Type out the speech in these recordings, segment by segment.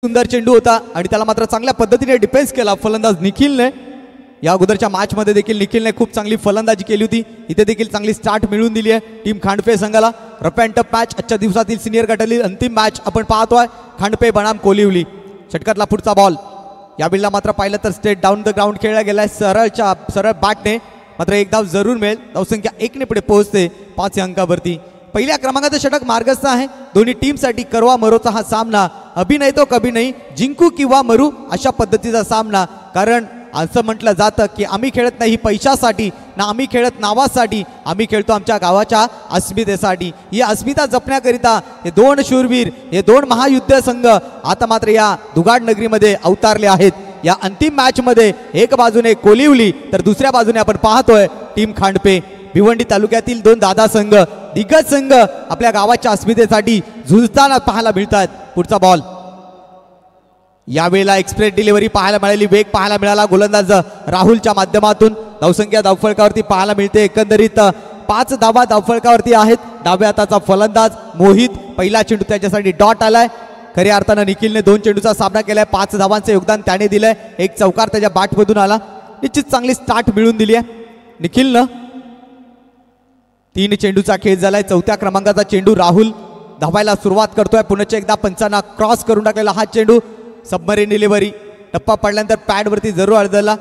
सुंदर चेंडू होता आणि त्याला मात्र चांगल्या पद्धतीने डिफेन्स केला फलंदाज निखिलने। या अगोदरच्या मॅच मध्ये देखील निखिलने खूप चांगली फलंदाजी केली होती, इथे देखील चांगली स्टार्ट मिळवून दिली आहे टीम खांडपे संघाला। रफ अँड टफ मॅच आजच्या दिवसातील सिनियर गटातील अंतिम मॅच आपण पाहतोय, खांडपे बनाम कोलिवली। षटकातला पुढचा बॉल या बिलला मात्र पाहिलं तर स्ट्रेट डाऊन द ग्राउंड खेळला गेलाय सरळ बॅटने, मात्र एक धाव जरूर मिळेल। धावसंख्या 1 ने पुढे पोहोचते 5 अंकावरती। पहिल्या क्रमांकाचं षटक मार्गस्थ आहे दोन्ही टीमसाठी। करवा मरोचा हा सामना अभी नाही तो कभी नाही, जिंकू किंवा मरू अशा पद्धतीचा सामना। कारण असं म्हटलं जातं की आम्ही खेळत नाही पैशासाठी ना, आम्ही खेळत नावासाठी, आम्ही खेळतो आमच्या गावाच्या अस्मितेसाठी। ही अस्मिता जपण्याकरिता हे दोन शूरवीर, हे दोन महायुद्ध संघ आता मात्र या दुगाड नगरीमध्ये अवतारले आहेत। या अंतिम मॅच मध्ये एक बाजूने कोलिवली तर दुसऱ्या बाजूने आपण पाहतोय टीम खांडपे। भिवंडी तालुक्यातील दोन दादा संघ, दिग्गज संघ आपल्या गावाच्या अस्मितेसाठी झुंजताना पाहायला मिळतात। पुढचा बॉल यावेळेला एक्सप्रेस डिलिव्हरी पाहायला मिळाली, वेग पाहायला मिळाला गोलंदाज राहुलच्या माध्यमातून। धावसंख्या धावफलकावरती पाहायला मिळते, एकंदरीत 5 धावा धावफलकावरती आहेत। डाव्या हाताचा फलंदाज मोहित, पहिला चेंडू त्याच्यासाठी डॉट आलाय। खऱ्या अर्थानं निखिलने 2 चेंडूचा सामना केलाय, 5 धावांचं योगदान त्याने दिलंय, एक चौकार त्याच्या बॅटमधून आला। निश्चित चांगली स्टार्ट मिळून दिली आहे निखिलनं। 3 चेंडूचा खेळ झालाय, 4थ्या क्रमांकाचा चेंडू राहुल धावायला सुरुवात करतोय। पुन्हा एकदा पंचांना क्रॉस करून टाकलेला हा चेंडू, सबमरीन डिलिव्हरी, टप्पा पडल्यानंतर पॅडवरती जरूर अडधला।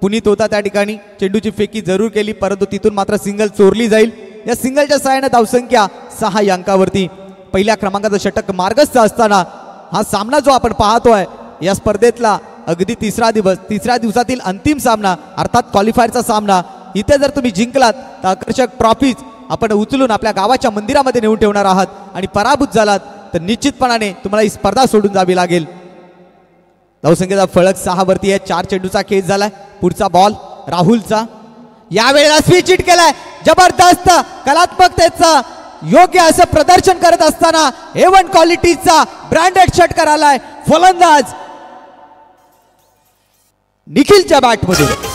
पुनीत होता त्या ठिकाणी, चेंडूची फेकी जरूर केली परंतु तिथून मात्र सिंगल चोरली जाईल। या सिंगलच्या सहाय्याने धावसंख्या 6 अंकावरती। पहिल्या क्रमांकाचं षटक मार्गस्थ असताना हा सामना जो आपण पाहतोय या स्पर्धेतला अगदी तिसऱ्या दिवसातील अंतिम सामना अर्थात क्वालिफायरचा सामना। इथे जर तुम्ही जिंकलात तर आकर्षक ट्रॉफीज आपण उचलून आपल्या गावाच्या मंदिरामध्ये नेऊन ठेवणार आहात, आणि पराभूत झालात तर निश्चितपणाने तुम्हाला ही स्पर्धा सोडून जावी लागेल। धावसंख्येचा फलक 6 वरती आहे, 4 चेंडूचा खेळ झालाय। पुढचा बॉल राहुलचा, यावेळेला स्विच हिट केलाय, जबरदस्त कलात्मकतेचा योग्य असं प्रदर्शन करत असताना A1 क्वालिटीचा ब्रँडेड षटकार आलाय फलंदाज निखिलच्या बॅटमधून।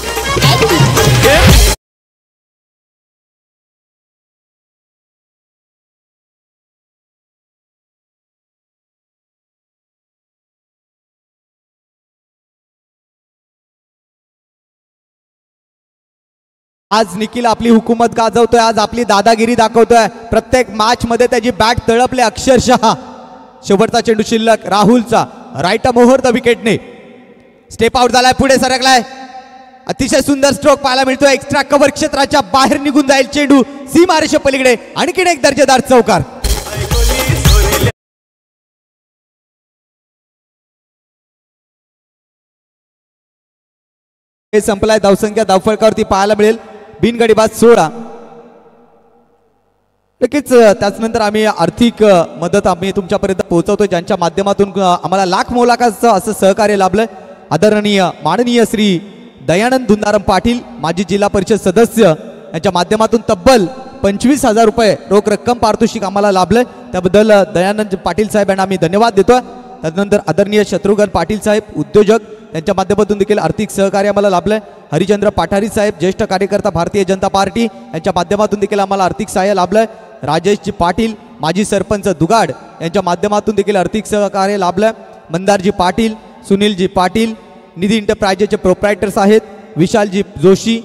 आज निखिल आपली हुकूमत गाजवतोय, आज आपली दादागिरी दाखवतोय। प्रत्येक मॅच मध्ये त्याची बॅट तळपले अक्षरशः। शेवटचा चेंडू शिल्लक राहुलचा, राईट मोहर द विकेटने स्टेप आउट झालाय, पुढे सरकलाय, अतिशय सुंदर स्ट्रोक पाहायला मिळतोय। एक्स्ट्रा कव्हर क्षेत्राच्या बाहेर निघून जाईल चेंडू सीमारेषे पलीकडे, आणखीन एक दर्जेदार चौकार। हे संपलाय, धावसंख्या धावफलकावरती पाहायला मिळेल बिनगडीबाज 16। नक्कीच त्याचनंतर आम्ही आर्थिक मदत आम्ही तुमच्यापर्यंत पोहोचवतोय, ज्यांच्या माध्यमातून आम्हाला लाख मोलाचं असं सहकार्य लाभलंय। आदरणीय माननीय श्री दयानंद धुंदाराम पाटील, माजी जिल्हा परिषद सदस्य, यांच्या माध्यमातून तब्बल 25,000 रुपये रोख रक्कम पारितोषिक आम्हाला लाभलंय, त्याबद्दल दयानंद पाटील साहेब यांना आम्ही धन्यवाद देतोय। त्यानंतर आदरणीय शत्रुघ्न पाटील साहेब उद्योजक, त्यांच्या माध्यमातून देखील आर्थिक सहकार्य आम्हाला लाभलंय। हरिचंद्र पाठारी साहेब ज्येष्ठ कार्यकर्ता भारतीय जनता पार्टी, यांच्या माध्यमातून देखील आम्हाला आर्थिक सहाय्य लाभलंय। राजेशजी पाटील माजी सरपंच दुगाड, यांच्या माध्यमातून देखील आर्थिक सहकार्य लाभलंय। मंदारजी पाटील, सुनीलजी पाटील निधी एंटरप्राइजेसचे प्रोप्रायटर्स आहेत। विशालजी जोशी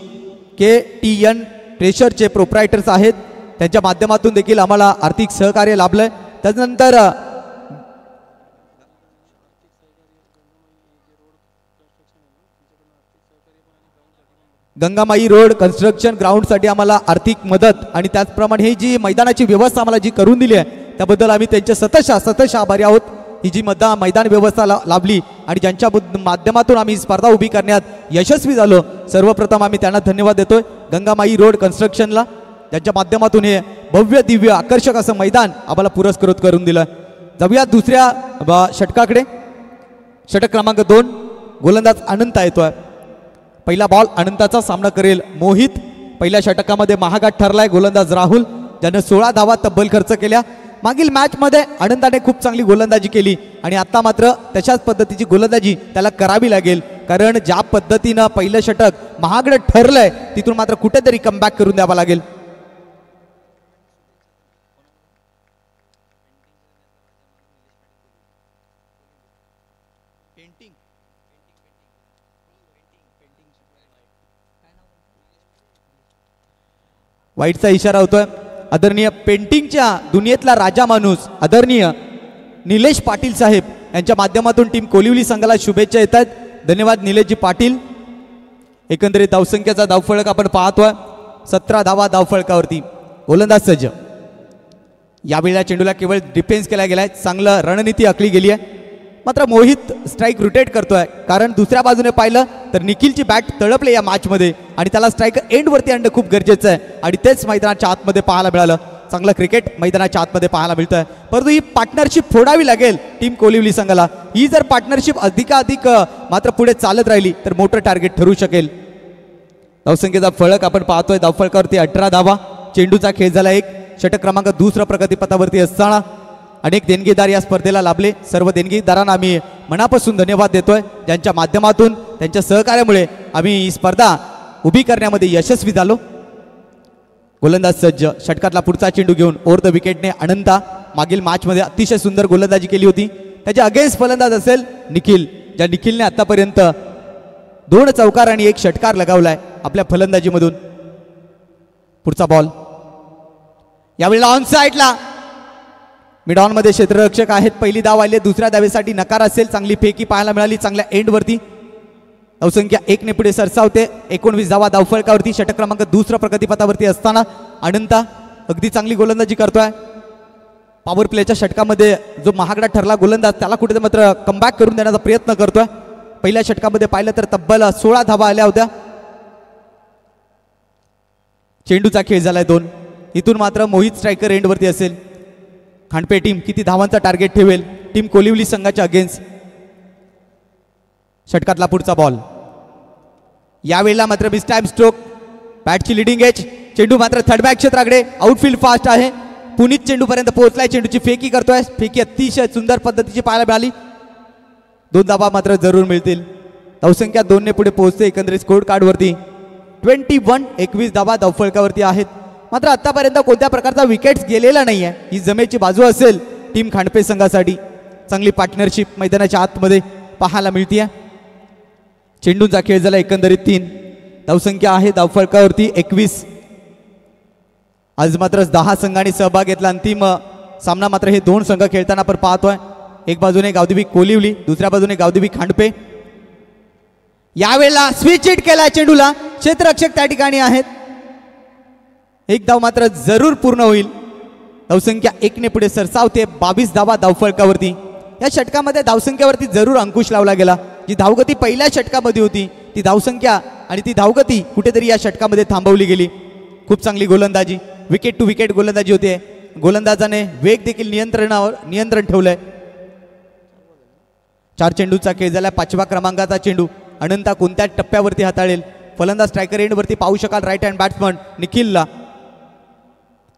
KTN ट्रेशरचे प्रोप्रायटर्स आहेत, त्यांच्या माध्यमातून देखील आम्हाला आर्थिक सहकार्य लाभलंय। त्यानंतर गंगामाई रोड कन्स्ट्रक्शन ग्राउंडसाठी आम्हाला आर्थिक मदत आणि त्याचप्रमाणे ही जी मैदानाची व्यवस्था आम्हाला जी करून दिली आहे त्याबद्दल आम्ही त्यांचे सतत आभारी आहोत। ही जी मैदान व्यवस्था लाभली आणि ज्यांच्या माध्यमातून आम्ही स्पर्धा उभी करण्यात यशस्वी झालो, सर्वप्रथम आम्ही त्यांना धन्यवाद देतोय गंगामाई रोड कन्स्ट्रक्शनला, ज्यांच्या माध्यमातून हे भव्य दिव्य आकर्षक असं मैदान आम्हाला पुरस्कृत करून दिलं। जाऊया दुसऱ्या षटकाकडे। षटक क्रमांक 2, गोलंदाज अनंत येतोय। पहिला बॉल अनंताचा सामना करेल मोहित। पहिल्या षटकामध्ये महागात ठरलाय गोलंदाज राहुल, ज्याने 16 धावा तब्बल खर्च केल्या। मागील मॅच मध्ये अनंताने खूप चांगली गोलंदाजी केली आणि आता मात्र तशाच पद्धतीची गोलंदाजी त्याला करावी लागेल, कारण ज्या पद्धतीनं पहिलं षटक महागडं ठरलंय तिथून मात्र कुठेतरी कमबॅक करून द्यावा लागेल। वाईटचा इशारा होतोय. आदरणीय पेंटिंगच्या दुनियेतला राजा माणूस आदरणीय निलेश पाटील साहेब यांच्या माध्यमातून टीम कोलिवली संघाला शुभेच्छा येतात. धन्यवाद निलेशजी पाटील. एकंदरीत धावसंख्येचा धावफलक आपण पाहतोय 17 धावा धावफलकावरती. गोलंदाज सज्ज. यावेळेला चेंडूला केवळ डिफेन्स केला गेलाय. चांगलं रणनीती आखली गेली आहे. मात्र मोहित स्ट्राईक रोटेट करतोय कारण दुसऱ्या बाजूने पाहिलं तर निखिलची बॅट तळपले या मॅचमध्ये आणि त्याला स्ट्राईक एंडवरती आणणं खूप गरजेचं आहे आणि तेच मैदानाच्या आतमध्ये पाहायला मिळालं. चांगलं क्रिकेट मैदानाच्या आतमध्ये पाहायला मिळतंय. परंतु ही पार्टनरशिप फोडावी लागेल टीम कोलिवली संघाला. ही जर पार्टनरशिप अधिकाधिक मात्र पुढे चालत राहिली तर मोठं टार्गेट ठरू शकेल. धावसंख्येचा फलक आपण पाहतोय. धावफलकावरती 18 धावा. चेंडूचा खेळ झाला 1. षटक क्रमांक 2 प्रगतीपथावरती असताना अनेक देणगीदार या स्पर्धेला लाभले. सर्व देणगीदारांना आम्ही मनापासून धन्यवाद देतोय ज्यांच्या माध्यमातून त्यांच्या सहकार्यामुळे आम्ही ही स्पर्धा उभी करण्यामध्ये यशस्वी झालो. गोलंदाज सज्ज. षटकातला पुढचा चेंडू घेऊन ओव्हर द विकेटने अनंता. मागील मॅचमध्ये अतिशय सुंदर गोलंदाजी केली होती. त्याच्या अगेन्स्ट फलंदाज असेल निखिल. ज्या निखिलने आतापर्यंत 2 चौकार आणि 1 षटकार लगावलाय आपल्या फलंदाजीमधून. पुढचा बॉल यावेळेला ऑन साईडला मिड ऑन मध्ये क्षेत्ररक्षक आहेत. पहिली धाव आली. दुसऱ्या धावेसाठी नकार असेल. चांगली फेकी पाहायला मिळाली चांगल्या एंडवरती. धावसंख्या 1 ने पुढे सरसावते. 19 धावा धावफलकावरती. षटक क्रमांक 2 प्रगतीपथावरती असताना अनंता अगदी चांगली गोलंदाजी करतोय. पॉवर प्लेच्या षटकामध्ये जो महागडा ठरला गोलंदाज त्याला कुठे मात्र कमबॅक करून देण्याचा प्रयत्न करतोय. पहिल्या षटकामध्ये पाहिलं तर तब्बल 16 धावा आल्या होत्या. चेंडूचा खेळ झालाय 2. इथून मात्र मोहित स्ट्रायकर एंडवरती असेल. खांडपे टीम किती धावांचा टार्गेट ठेवेल टीम कोलिवली संघाच्या अगेन्स्ट. षटकातला पुढचा बॉल यावेळेला मात्र मिस टाइम स्ट्रोक. बॅटची लिडिंग एज. चेंडू मात्र थर्ड बॅक क्षेत्राकडे. आउटफील्ड फास्ट आहे. पुनीत चेंडू पर्यंत पोहोचलाय. चेंडूची फेकी करतोय. फेकी अतिशय सुंदर पद्धतीची पाहायला मिळाली. 2 धावा मात्र जरूर मिळतील. धावसंख्या 2 ने पुढे पोहोचते. एकंदरीत स्कोर कार्ड वरती 21 धावा धावफलकावरती आहेत. मात्र आतापर्यंत कोणत्या प्रकारचा विकेट्स गेलेला नाहीये. ही जमेची बाजू असेल टीम खांडपे संघासाठी. चांगली पार्टनरशिप मैदानाच्या आतमध्ये पाहायला मिळते. चेंडूचा खेळ झाला एकंदरीत 3. धावसंख्या आहे धावफलकावरती 21. आज मात्र 10 संघांनी सहभाग घेतला. अंतिम सामना मात्र हे 2 संघ खेळताना आपण पाहतोय. एक बाजूने गावदेवी कोलिवली दुसऱ्या बाजूने गावदेवी खांडपे. यावेळेला स्विच हिट केला चेंडूला. क्षेत्ररक्षक त्या ठिकाणी आहेत. 1 धाव मात्र जरूर पूर्ण होईल. धावसंख्या 1 ने पुढे सरसावते. 22 धावा धावफलकावरती. या षटकामध्ये धावसंख्येवरती जरूर अंकुश लावला गेला. जी धावगती पहिल्या षटकामध्ये होती ती धावसंख्या आणि ती धावगती कुठेतरी या षटकामध्ये थांबवली गेली. खूप चांगली गोलंदाजी. विकेट टू विकेट गोलंदाजी होते. गोलंदाजाने वेग देखील नियंत्रण ठेवलंय. 4 चेंडूचा खेळ झाला. 5व्या क्रमांकाचा चेंडू अनंता कोणत्या टप्प्यावरती हाताळेल. फलंदाज स्ट्रायकर एंडवरती पाहू शकाल. राईट हँड बॅट्समन निखिलला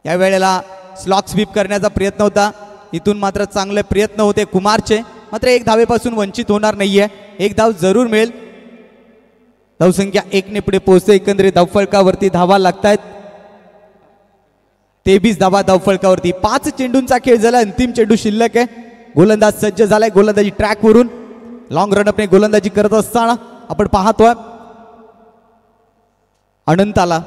या वेळेला स्लॉक स्वीप करण्याचा प्रयत्न होता. इथून मात्र चांगले प्रयत्न होते कुमारचे. मात्र 1 धावेपासून वंचित होणार नाहीये. 1 धाव जरूर मिळेल. धावसंख्या 1 ने पुढे पोहोचते. एकंदरीत धावफलकावरती धावा लागतायत 23 धावा धावफलकावरती. 5 चेंडूंचा खेळ झाला. अंतिम चेंडू शिल्लक आहे. गोलंदाज सज्ज झालाय. गोलंदाजी ट्रॅकवरून लॉंग रनअपने गोलंदाजी करत असताना आपण पाहतोय अनंताला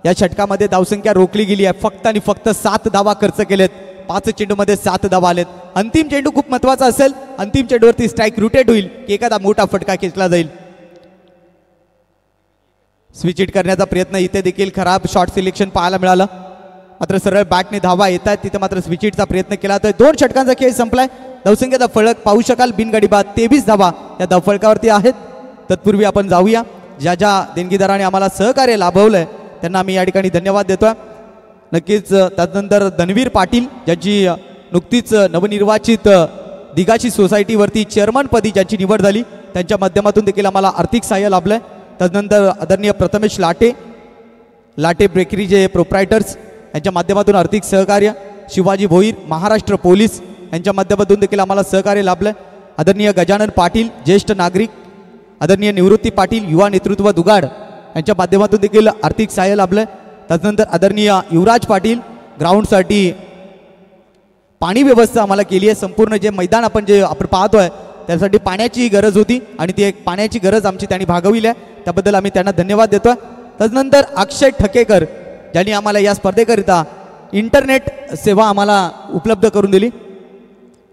या षटकामध्ये धावसंख्या रोखली गेली आहे. फक्त आणि फक्त 7 धावा खर्च केलेत. 5 चेंडूमध्ये 7 धावा आलेत. अंतिम चेंडू खूप महत्वाचा असेल. अंतिम चेंडूवरती स्ट्राईक रोटेट होईल की एखादा मोठा फटका खेचला जाईल. स्विच हिट करण्याचा प्रयत्न. इथे देखील खराब शॉट सिलेक्शन पाहायला मिळालं. मात्र सरळ बॅटने धावा येतात. तिथे मात्र स्विच हिटचा प्रयत्न केला तर 2 षटकांचा खेळ संपलाय. धावसंख्येचा फलक पाहू शकाल. बिनगाडी बाद 23 धावा या धावफलकावरती आहेत. तत्पूर्वी आपण जाऊया. ज्या ज्या देणगीदारांनी आम्हाला सहकार्य लाभवलंय त्यांना आम्ही या ठिकाणी धन्यवाद देतोय. नक्कीच त्यानंतर धनवीर पाटील ज्यांची नुकतीच नवनिर्वाचित दिगाची सोसायटीवरती चेअरमनपदी ज्यांची निवड झाली त्यांच्या माध्यमातून देखील आम्हाला आर्थिक सहाय्य लाभलंय. त्यानंतर आदरणीय प्रथमेश लाटे ब्रेकरीचे प्रोप्रायटर्स यांच्या माध्यमातून आर्थिक सहकार्य. शिवाजी भोईर महाराष्ट्र पोलीस यांच्या माध्यमातून देखील आम्हाला सहकार्य लाभलंय. आदरणीय गजानन पाटील ज्येष्ठ नागरिक. आदरणीय निवृत्ती पाटील युवा नेतृत्व दुगाड यांच्या माध्यमातून देखील आर्थिक सहाय्य लाभलंय. त्यानंतर आदरणीय युवराज पाटील ग्राउंडसाठी पाणी व्यवस्था आम्हाला केली आहे. संपूर्ण जे मैदान आपण पाहतोय त्यासाठी पाण्याची गरज होती आणि ती एक पाण्याची गरज आमची त्यांनी भागवली आहे. त्याबद्दल आम्ही त्यांना धन्यवाद देतोय. त्यानंतर अक्षय ठकेकर ज्यांनी आम्हाला या स्पर्धेकरिता इंटरनेट सेवा आम्हाला उपलब्ध करून दिली.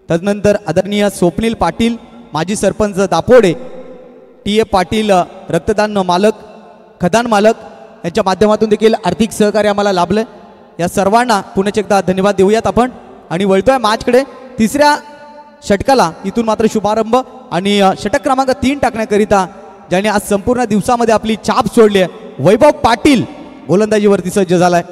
तदनंतर आदरणीय स्वप्नील पाटील माजी सरपंच दापोडे, TA पाटील रक्तदान मालक, खदान मालक यांच्या माध्यमातून देखील आर्थिक सहकार्य आम्हाला लाभलं. या सर्वांना पुन्हा एकदा धन्यवाद देऊयात आपण आणि वळतोय मॅचकडे. तिसऱ्या षटकाला इथून मात्र शुभारंभ आणि षटक क्रमांक 3 टाकण्याकरिता ज्याने आज संपूर्ण दिवसामध्ये आपली छाप सोडली आहे, वैभव पाटील गोलंदाजीवरती सज्ज झालाय.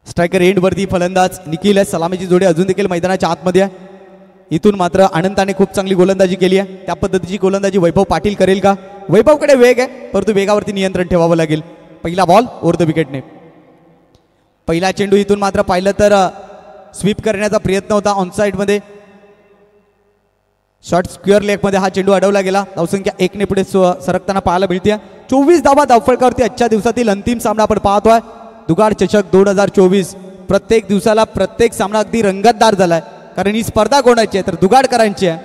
स्ट्रायकर एंडवरती फलंदाज निखिल आहे. सलामीची जोडी अजून देखील मैदानाच्या आतमध्ये आहे. इथून मात्र अनंताने खूप चांगली गोलंदाजी केली आहे. त्या पद्धतीची गोलंदाजी वैभव पाटील करेल का? वैभवकडे वेग आहे परंतु वेगावरती नियंत्रण ठेवावं लागेल. पहिला बॉल ओव्हर द विकेटने. पहिला चेंडू इथून मात्र पाहिलं तर स्वीप करण्याचा प्रयत्न होता ऑनसाइडमध्ये. शॉर्ट स्क्वेअर लेगमध्ये हा चेंडू अडवला गेला. धावसंख्या 1 ने पुढे सरकताना पाहायला मिळते. 24 धावा धावफलकावरती आजच्या दिवसातील अंतिम सामना आपण पाहतोय. दुगाड चषक 2024. प्रत्येक दिवसाला प्रत्येक सामना अगदी रंगतदार झालाय कारण ही स्पर्धा कोणाची आहे तर दुगाडकरांची आहे.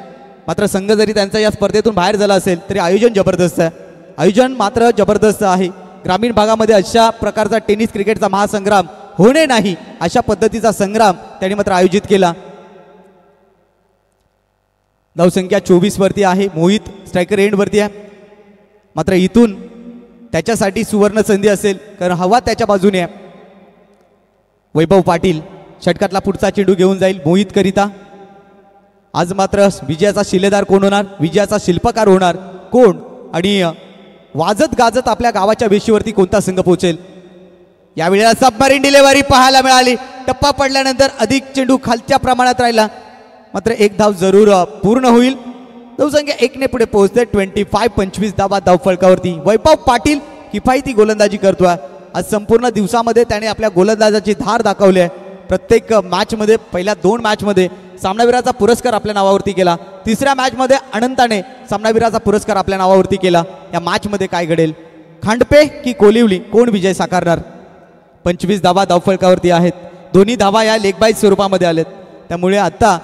मात्र संघ जरी त्यांचा या स्पर्धेतून बाहेर झाला असेल तरी आयोजन जबरदस्त आहे. आयोजन मात्र जबरदस्त आहे. ग्रामीण भागामध्ये अशा प्रकारचा टेनिस क्रिकेटचा महासंग्राम होणे नाही अशा पद्धतीचा संग्राम त्यांनी मात्र आयोजित केला. धावसंख्या 24 वरती आहे. मोहित स्ट्रायकर एंडवरती आहे. मात्र इथून त्याच्यासाठी सुवर्ण संधी असेल कारण हवा त्याच्या बाजूने आहे. वैभव पाटील षटकातला पुढचा चेंडू घेऊन जाईल मोहित करिता. आज मात्र विजयाचा शिलेदार कोण होणार, विजयाचा शिल्पकार होणार कोण आणि वाजत गाजत आपल्या गावाच्या वेशीवरती कोणता संघ पोहोचेल. यावेळेला सबमरीन डिलेव्हरी पाहायला मिळाली. टप्पा पडल्यानंतर अधिक चेंडू खालच्या प्रमाणात राहिला. मात्र एक धाव जरूर पूर्ण होईल. धावसंख्या 1 ने पुढे पोहोचते. 25 धावा धावफलकावरती. वैभव पाटील किफायती गोलंदाजी करतोय. आज संपूर्ण दिवसामध्ये त्याने आपल्या गोलंदाजाची धार दाखवली आहे. प्रत्येक मॅचमध्ये पहिल्या 2 मॅचमध्ये सामनावीराचा पुरस्कार आपल्या नावावरती केला. तिसऱ्या मॅचमध्ये अनंताने सामनावीराचा पुरस्कार आपल्या नावावरती केला. या मॅचमध्ये काय घडेल, खांडपे की कोलिवली, कोण विजय साकारणार? 25 धावा धावफलकावरती आहेत. दोन्ही धावा या लेग बाय स्वरूपामध्ये आलेत. त्यामुळे आता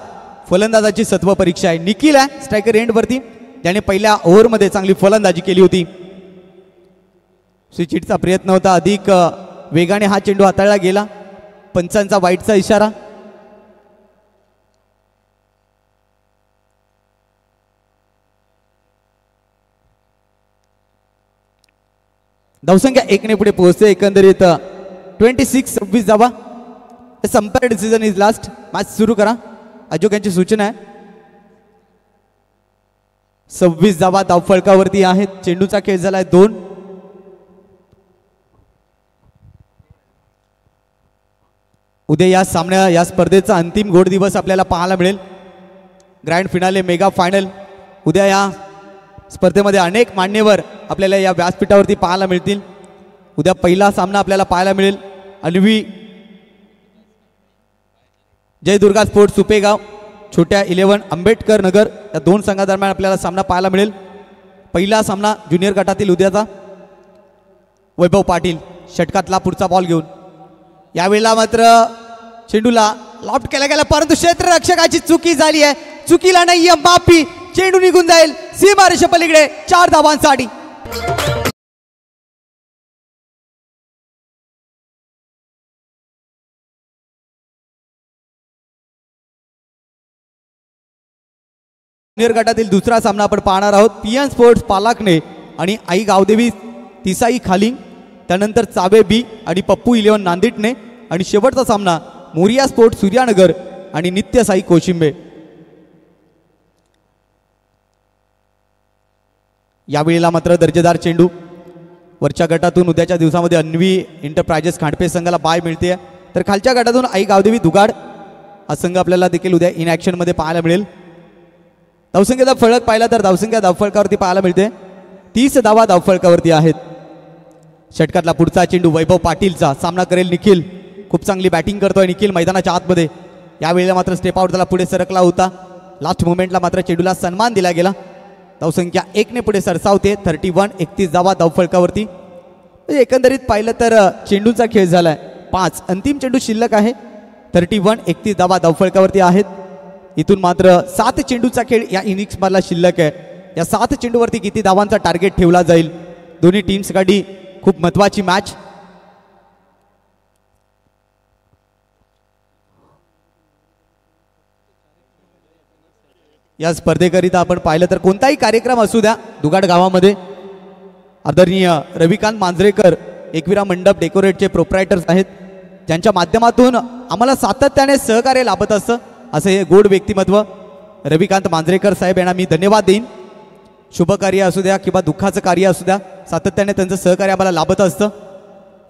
फलंदाजाची सत्व परीक्षा आहे. निखिल आहे स्ट्रायकर एंडवरती, त्याने पहिल्या ओव्हरमध्ये चांगली फलंदाजी केली होती. स्विचिटचा प्रयत्न होता. अधिक वेगाने हा चेंडू हाताळला गेला. पंचांचा वाईटचा इशारा. धावसंख्या 1 ने पुढे पोहोचते. एकंदरीत 26 धावा. संपायर डिसिजन इज लास्ट. मॅच सुरू करा. अजोग यांची सूचना आहे. 26 धावा धावफलकावरती आहेत. चेंडूचा खेळ झालाय 2. उद्या या सामन्या या स्पर्धेचा अंतिम गोड दिवस आपल्याला पाहायला मिळेल. ग्रँड फिनाले मेगा फायनल उद्या या स्पर्धेमध्ये अनेक मान्यवर आपल्याला या व्यासपीठावरती पाहायला मिळतील. उद्या पहिला सामना आपल्याला पाहायला मिळेल. अन्वी जय दुर्गा स्पोर्ट्स सुपेगाव, छोट्या 11 आंबेडकर नगर या 2 संघादरम्यान आपल्याला सामना पाहायला मिळेल. पहिला सामना ज्युनियर गटातील उद्याचा. वैभव पाटील षटकातला पुढचा बॉल घेऊन. यावेळेला मात्र चेंडूला लॉफ्ट केला गेला परंतु क्षेत्ररक्षकाची चुकी झाली आहे. चुकीला नाहीये माफी. चेंडू निघून जाईल सीमारेषे पलीकडे 4 धावांसाठी. ज्युनियर गटातील दुसरा सामना आपण पाहणार आहोत. पीएन स्पोर्ट्स पालाकने आणि आई गावदेवी तिसाई खालिंग, त्यानंतर चावे बी आणि पप्पू 11 नांदिटने आणि शेवटचा सामना मोरिया स्पोर्ट्स सूर्यानगर आणि नित्य साई कोशिंबे. यावेळेला मात्र दर्जेदार चेंडू. वरच्या गटातून उद्याच्या दिवसामध्ये अन्वी एंटरप्राइजेस खांडपे संघाला बाय मिळते. तर खालच्या गटातून आई गावदेवी दुगाड हा संघ आपल्याला देखील उद्या इन ॲक्शनमध्ये पाहायला मिळेल. धावसंख्येचा फलक पाहिला तर धावसंख्या धावफलकावरती पाहायला मिळते. 30 धावा धावफलकावरती आहेत. षटकातला पुढचा चेंडू वैभव पाटीलचा. सामना करेल निखिल. खूप चांगली बॅटिंग करतोय निखिल मैदानाच्या आतमध्ये. यावेळेला मात्र स्टेप आउट झाला, पुढे सरकला होता. लास्ट मोमेंटला मात्र चेंडूला सन्मान दिला गेला. धावसंख्या 1 ने पुढे सरसावते. 31 धावा धावफलकावरती. एकंदरीत पाहिलं तर चेंडूचा खेळ झालाय 5. अंतिम चेंडू शिल्लक आहे. 31 धावा धावफलकावरती आहेत. इथून मात्र 7 चेंडूचा खेळ या इनिंग्स मधला शिल्लक आहे. या 7 चेंडूवरती किती धावांचा टार्गेट ठेवला जाईल दोन्ही टीम्ससाठी खूप महत्त्वाची मॅच. या स्पर्धेकरिता आपण पाहिलं तर कोणताही कार्यक्रम असू द्या दुगाड गावामध्ये आदरणीय रविकांत मांजरेकर एकविरा मंडप डेकोरेटचे प्रोप्रायटर्स आहेत, ज्यांच्या माध्यमातून आम्हाला सातत्याने सहकार्य लाभत असतं. असं हे गोड व्यक्तिमत्व रविकांत मांजरेकर साहेब यांना मी धन्यवाद देईन. शुभ कार्य असू द्या किंवा दुःखाचं कार्य असू द्या, सातत्याने त्यांचं सहकार्य आम्हाला लाभत असतं.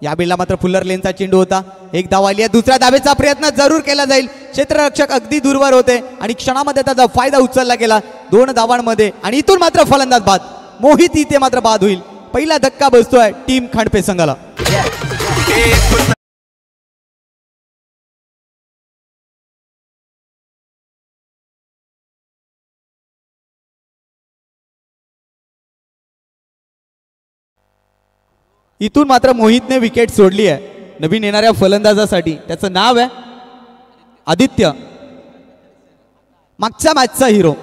या बेलला मात्र फुल्लर लेनचा चेंडू होता. एक धाव आली आहे, दुसऱ्या धावेचा प्रयत्न जरूर केला जाईल. क्षेत्ररक्षक अगदी दूरवर होते आणि क्षणामध्ये त्याचा फायदा उचलला गेला 2 धावांमध्ये आणि इथून मात्र फलंदाज बाद. मोहित इथे मात्र बाद होईल. पहिला धक्का बसतोय टीम खांडपे संघाला. इथून मात्र मोहितने विकेट सोडली आहे नवीन येणाऱ्या फलंदाजासाठी. त्याचं नाव आहे आदित्य, मागच्या मॅचचा हिरो.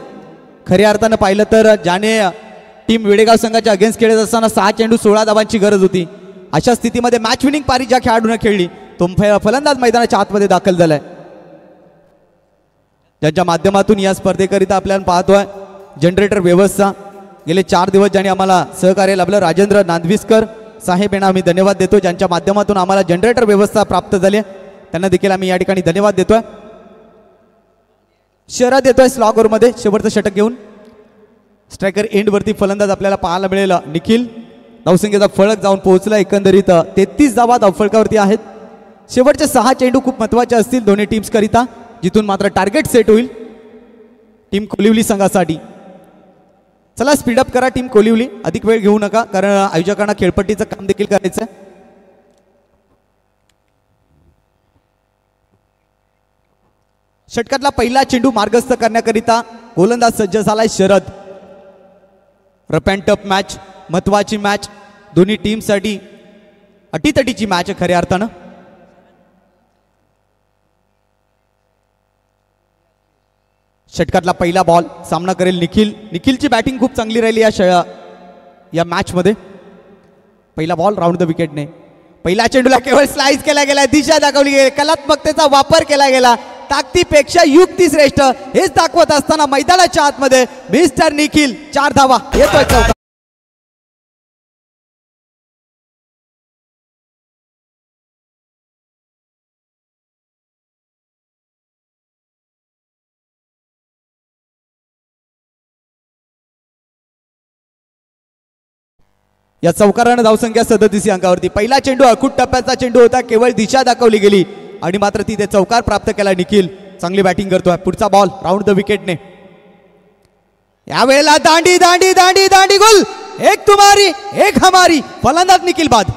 खऱ्या अर्थानं पाहिलं तर ज्याने टीम वेडेगाव संघाच्या अगेन्स्ट खेळत असताना 6 चेंडू 16 धावांची गरज होती, अशा स्थितीमध्ये मॅच विनिंग पारी ज्या खेळाडूने खेळली तो फलंदाज मैदानाच्या आतमध्ये दाखल झालाय, ज्यांच्या माध्यमातून या स्पर्धेकरिता आपल्याला पाहतोय जनरेटर व्यवस्था. गेले 4 दिवस ज्यांनी आम्हाला सहकार्य लाभलं राजेंद्र नांदविस्कर साहेब यांना आम्ही धन्यवाद देतो, ज्यांच्या माध्यमातून आम्हाला जनरेटर व्यवस्था प्राप्त झाली, त्यांना देखील आम्ही या ठिकाणी धन्यवाद देतोय. शहरात येतोय स्लॉगरमध्ये शेवटचं षटक घेऊन. स्ट्रायकर एंडवरती फलंदाज आपल्याला पाहायला मिळेल निखिल. धावसंख्येचा फळक जाऊन पोहोचला. एकंदरीत 33 धावा धावफलकावरती आहेत. शेवटचे 6 चेंडू खूप महत्त्वाचे असतील दोन्ही टीम्स करिता, जिथून मात्र टार्गेट सेट होईल टीम कोलिवली संघासाठी. चला स्पीडअप करा टीम कोलिवली, अधिक वेळ घेऊ नका, कारण आयोजकांना खेळपट्टीचं काम देखील करायचं. षटकातला पहिला चेंडू मार्गस्थ करण्याकरिता गोलंदाज सज्ज झालाय शरद. रफ अँड टफ मॅच, महत्वाची मॅच, दोन्ही टीमसाठी अटीतटीची मॅच आहे खऱ्या अर्थानं. षटकातला पहिला बॉल सामना करेल निखिल. निखिलची बॅटिंग खूप चांगली राहिली या मॅच मध्ये. पहिला बॉल राऊंड द विकेटने. पहिल्या चेंडूला केवळ स्लाइस केला गेला, दिशा दाखवली गेली, कलात्मकतेचा वापर केला गेला. ताकदीपेक्षा युक्ती श्रेष्ठ हेच दाखवत असताना मैदानाच्या आतमध्ये मिस्टर निखिल 4 धावा येतोय चौथा. या चौकारानं धावसंख्या 37 अंकावरती. पहिला चेंडू अखूट टप्प्याचा चेंडू होता, केवळ दिशा दाखवली गेली आणि मात्र तिथे चौकार प्राप्त केला निखिल. चांगली बॅटिंग करतोय. पुढचा बॉल राऊंड द विकेटने. यावेळेला दांडी दांडी दांडी दांडी गोल. एक तुम्हारी एक हमारी. फलंदाज निखिल बाद.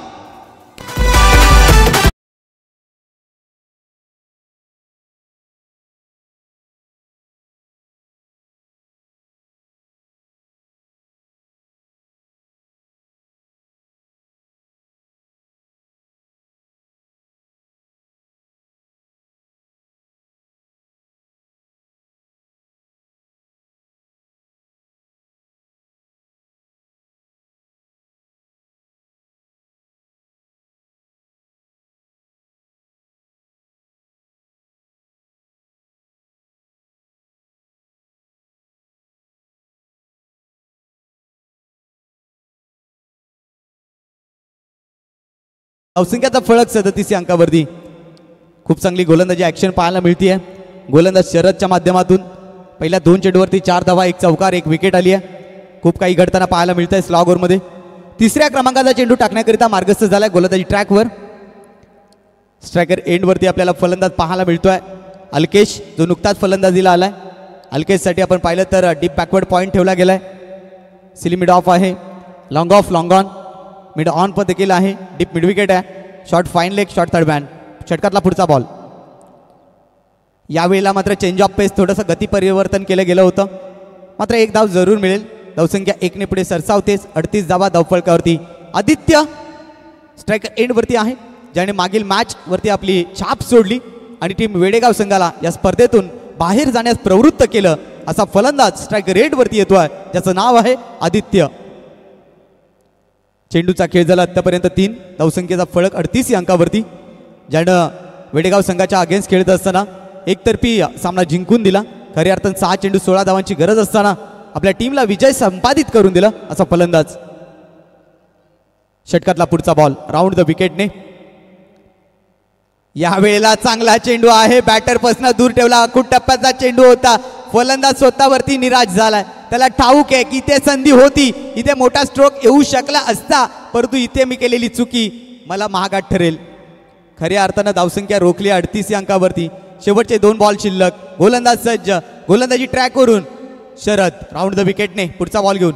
धावसंख्याचा फळक 37 अंकावरती. खूप चांगली गोलंदाजी ऍक्शन पाहायला मिळते. गोलंदाज शरदच्या माध्यमातून पहिल्या 2 चेंडूवरती 4 धावा, 1 चौकार, 1 विकेट आली आहे. खूप काही घडताना पाहायला मिळत आहे स्लॉग ओव्हरमध्ये. 3ऱ्या क्रमांकाचा चेंडू टाकण्याकरिता मार्गस्थ झालाय गोलंदाजी ट्रॅकवर. स्ट्रायकर एंडवरती आपल्याला फलंदाज पाहायला मिळतोय अल्केश, जो नुकताच फलंदाजीला आलाय. अल्केशसाठी आपण पाहिलं तर डीप बॅकवर्ड पॉईंट ठेवला गेलाय. सिली मिड ऑफ आहे, long off long on, mid on पण देखील आहे, डीप मिड विकेट आहे, short fine leg, short third man. षटकातला पुढचा बॉल. यावेळेला मात्र चेंज ऑफ पेस, थोडंसं गती परिवर्तन केलं गेलं होतं. मात्र 1 धाव जरूर मिळेल. धावसंख्या 1 ने पुढे सरसावतेच. 38 धावा धावफलकावरती. आदित्य स्ट्रायकर एंडवरती आहे, ज्याने मागील मॅच वरती आपली छाप सोडली आणि टीम वेडेगाव संघाला या स्पर्धेतून बाहेर जाण्यास प्रवृत्त केलं. असा फलंदाज स्ट्रायकर एंडवरती येतोय, ज्याचं नाव आहे आदित्य. चेंडूचा खेळ झाला आतापर्यंत 3 धावसंख्येचा फळक 38 या अंकावरती, ज्यानं वेडेगाव संघाच्या अगेन्स्ट खेळत असताना एकतर्फी सामना जिंकून दिला. खऱ्या अर्थानं 6 चेंडू 16 धावांची गरज असताना आपल्या टीमला विजय संपादित करून दिला असा फलंदाज. षटकातला पुढचा बॉल राऊंड द विकेटने. यावेळेला चांगला चेंडू आहे, बॅटर पासून दूर ठेवला. आखूड टप्प्याचा चेंडू होता. फलंदाज स्वतःवरती निराश झालाय. त्याला ठाऊक आहे की इथे संधी होती, इथे मोठा स्ट्रोक येऊ शकला असता, परंतु इथे मी केलेली चुकी मला महागात ठरेल. खऱ्या अर्थानं धावसंख्या रोखली 38 या अंकावरती. शेवटचे 2 बॉल शिल्लक. गोलंदाज सज्ज, गोलंदाजी ट्रॅक वरून शरद राऊंड द विकेटने पुढचा बॉल घेऊन.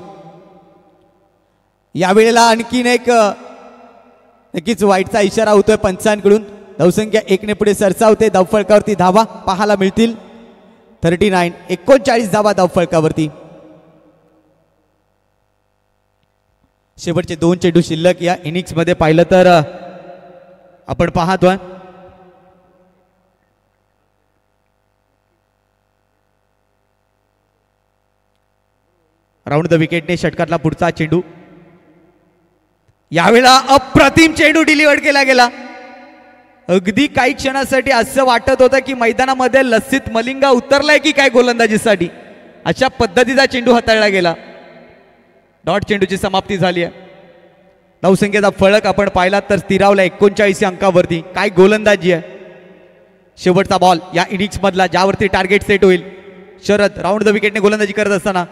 यावेळेला आणखीन एक नक्कीच वाईटचा इशारा होतोय पंचांकडून. धावसंख्या 1 ने पुढे सरसावते. धावफलकावरती धावा पाहायला मिळतील. 39 धावा धावफलकावरती. शेवटचे 2 चेंडू शिल्लक या इनिंग्स मध्ये पाहिलं तर आपण पाहतोय राऊंड द विकेटने षटकातला पुढचा चेंडू. यावेळेला अप्रतिम चेंडू डिलिव्हर केला गेला. अगदी काही क्षणासाठी असं वाटत होतं की मैदानामध्ये लसित मलिंगा उतरलाय की काय गोलंदाजीसाठी. अशा पद्धतीचा चेंडू हाताळला गेला. डॉट चेंडूची समाप्ती झाली आहे. धावसंख्येचा फळक आपण पाहिला तर स्थिरावला 39 अंकावरती. काय गोलंदाजी आहे. शेवटचा बॉल या इनिंग्स मधला ज्यावरती टार्गेट सेट होईल. शरद राऊंड द विकेटने गोलंदाजी करत असताना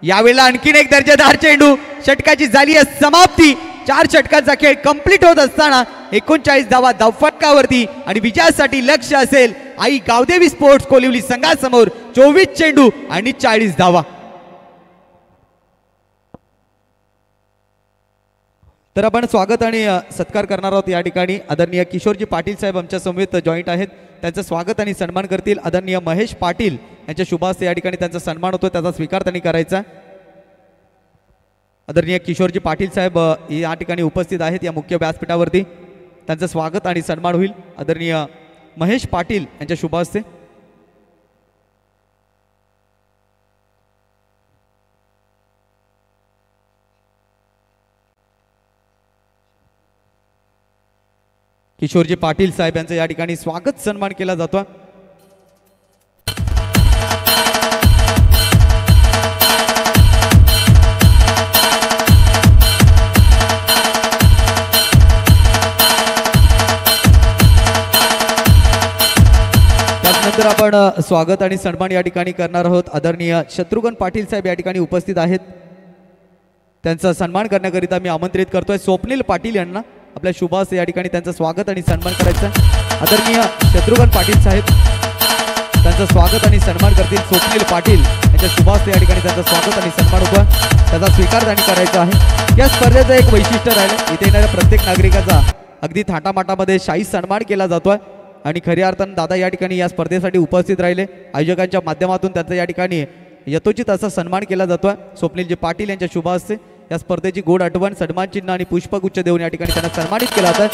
यावेळेला आणखीन एक दर्जेदार चेंडू. षटकाची झाली आहे समाप्ती. 4 षटकांचा खेळ कंप्लीट होत असताना 39 धावा धावफटकावरती आणि विजयासाठी लक्ष असेल आई गावदेवी स्पोर्ट्स कोलिवली संघासमोर. 24 चेंडू आणि 40 धावा. तर आपण स्वागत आणि सत्कार करणार आहोत. या ठिकाणी आदरणीय किशोरजी पाटील साहेब आमच्या समवेत जॉईंट आहेत. त्यांचं स्वागत आणि सन्मान करतील आदरणीय महेश पाटील यांच्या शुभ हस्ते. या ठिकाणी त्यांचा सन्मान होतो, त्याचा स्वीकार त्यांनी करायचा. आदरणीय किशोरजी पाटील साहेब या ठिकाणी उपस्थित आहेत या मुख्य व्यासपीठावरती. त्यांचं स्वागत आणि सन्मान होईल आदरणीय महेश पाटील यांच्या शुभ हस्ते. किशोरजी पाटील साहेब यांचं या ठिकाणी स्वागत सन्मान केला जातो. त्यानंतर आपण स्वागत आणि सन्मान या ठिकाणी करणार आहोत. आदरणीय शत्रुघ्न पाटील साहेब या ठिकाणी उपस्थित आहेत. त्यांचा सन्मान करण्याकरिता मी आमंत्रित करतोय स्वप्नील पाटील यांना. आपल्या शुभ हस्ते या ठिकाणी त्यांचं स्वागत आणि सन्मान करायचं. आदरणीय शत्रुघ्न पाटील साहेब त्यांचं स्वागत आणि सन्मान करतील. स्वप्नील पाटील यांच्या शुभ हस्ते या ठिकाणी त्यांचं स्वागत आणि सन्मान होतो, त्याचा स्वीकार त्यांनी करायचा आहे. या स्पर्धेचं एक वैशिष्ट्य राहिलं, इथे येणाऱ्या प्रत्येक नागरिकाचा अगदी थाटामाटामध्ये शाही सन्मान केला जातोय आणि खऱ्या अर्थानं दादा या ठिकाणी या स्पर्धेसाठी उपस्थित राहिले. आयोजकांच्या माध्यमातून त्यांचा या ठिकाणी यथोचित असा सन्मान केला जातोय. स्वप्नीलजी पाटील यांच्या शुभ हस्ते या स्पर्धेची गोड आठवण सन्मान चिन्ह आणि पुष्पगुच्छ देऊन या ठिकाणी त्यांना सन्मानित केला जातं.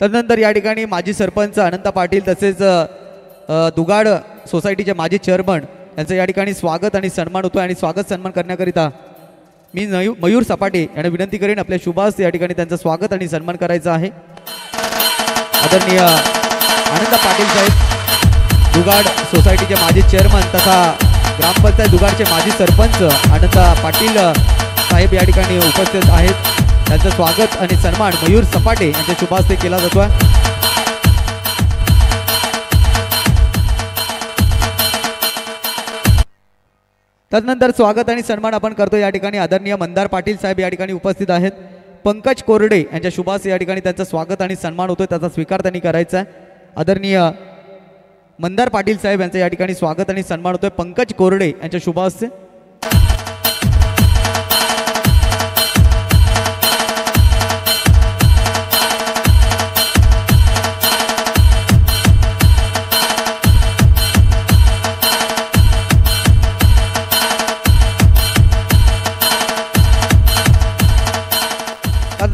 तदनंतर या ठिकाणी माजी सरपंच अनंत पाटील तसेच दुगाड सोसायटीचे माजी चेअरमन यांचं या ठिकाणी स्वागत आणि सन्मान होतो. आणि स्वागत सन्मान करण्याकरिता मी मयूर सपाटे यांना विनंती करेन आपल्या शुभ हस्ते या ठिकाणी त्यांचं स्वागत आणि सन्मान करायचं आहे. आदरणीय आनंद पाटील साहेब दुगाड सोसायटीचे माजी चेअरमन तथा ग्रामपंचायत दुगाडचे माजी सरपंच आनंद पाटील साहेब या ठिकाणी उपस्थित आहेत. त्यांचं स्वागत आणि सन्मान मयूर सपाटे यांच्या शुभ हस्ते केला जातोय. तदनंतर स्वागत आणि सन्मान आपण करतो या ठिकाणी आदरणीय मंदार पाटील साहेब या ठिकाणी उपस्थित आहेत. पंकज कोरडे यांच्या शुभ हस्ते या ठिकाणी त्यांचं स्वागत आणि सन्मान होतोय, त्याचा स्वीकार त्यांनी करायचा आहे. आदरणीय मंदार पाटील साहेब यांचं या ठिकाणी स्वागत आणि सन्मान होतोय पंकज कोरडे यांच्या शुभ हस्ते.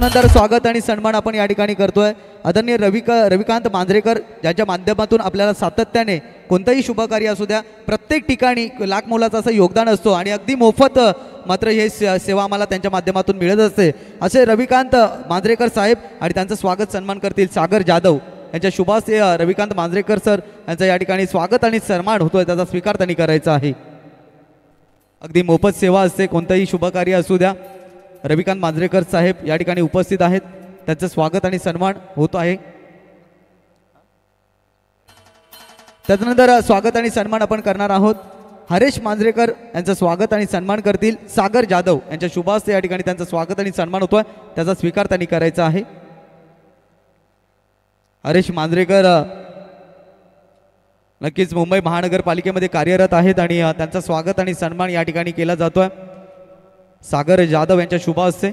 त्यानंतर स्वागत आणि सन्मान आपण या ठिकाणी करतोय आदरणीय रविकांत मांजरेकर, ज्यांच्या माध्यमातून आपल्याला सातत्याने कोणतंही शुभकार्य असू द्या प्रत्येक ठिकाणी लाख मोलाचं असं योगदान असतो आणि अगदी मोफत मात्र हे सेवा आम्हाला त्यांच्या माध्यमातून मिळत असते. असे रविकांत मांजरेकर साहेब आणि त्यांचं स्वागत सन्मान करतील सागर जाधव यांच्या शुभास्ते रविकांत मांजरेकर सर यांचं या ठिकाणी स्वागत आणि सन्मान होतोय, त्याचा स्वीकार त्यांनी करायचा आहे. अगदी मोफत सेवा असते, कोणतंही शुभकार्य असू द्या. रविकांत मांजरेकर साहेब या ठिकाणी उपस्थित आहेत, त्यांचं स्वागत आणि सन्मान होत आहे. त्यानंतर स्वागत आणि सन्मान आपण करणार आहोत. हरेश मांजरेकर यांचं स्वागत आणि सन्मान करतील सागर जाधव यांच्या शुभास्ते या ठिकाणी त्यांचं स्वागत आणि सन्मान होतोय, त्याचा स्वीकार त्यांनी करायचा आहे. हरेश मांजरेकर नक्कीच मुंबई महानगरपालिकेमध्ये कार्यरत आहेत आणि त्यांचं स्वागत आणि सन्मान या ठिकाणी केला जातोय सागर जाधव यांच्या शुभ हस्ते.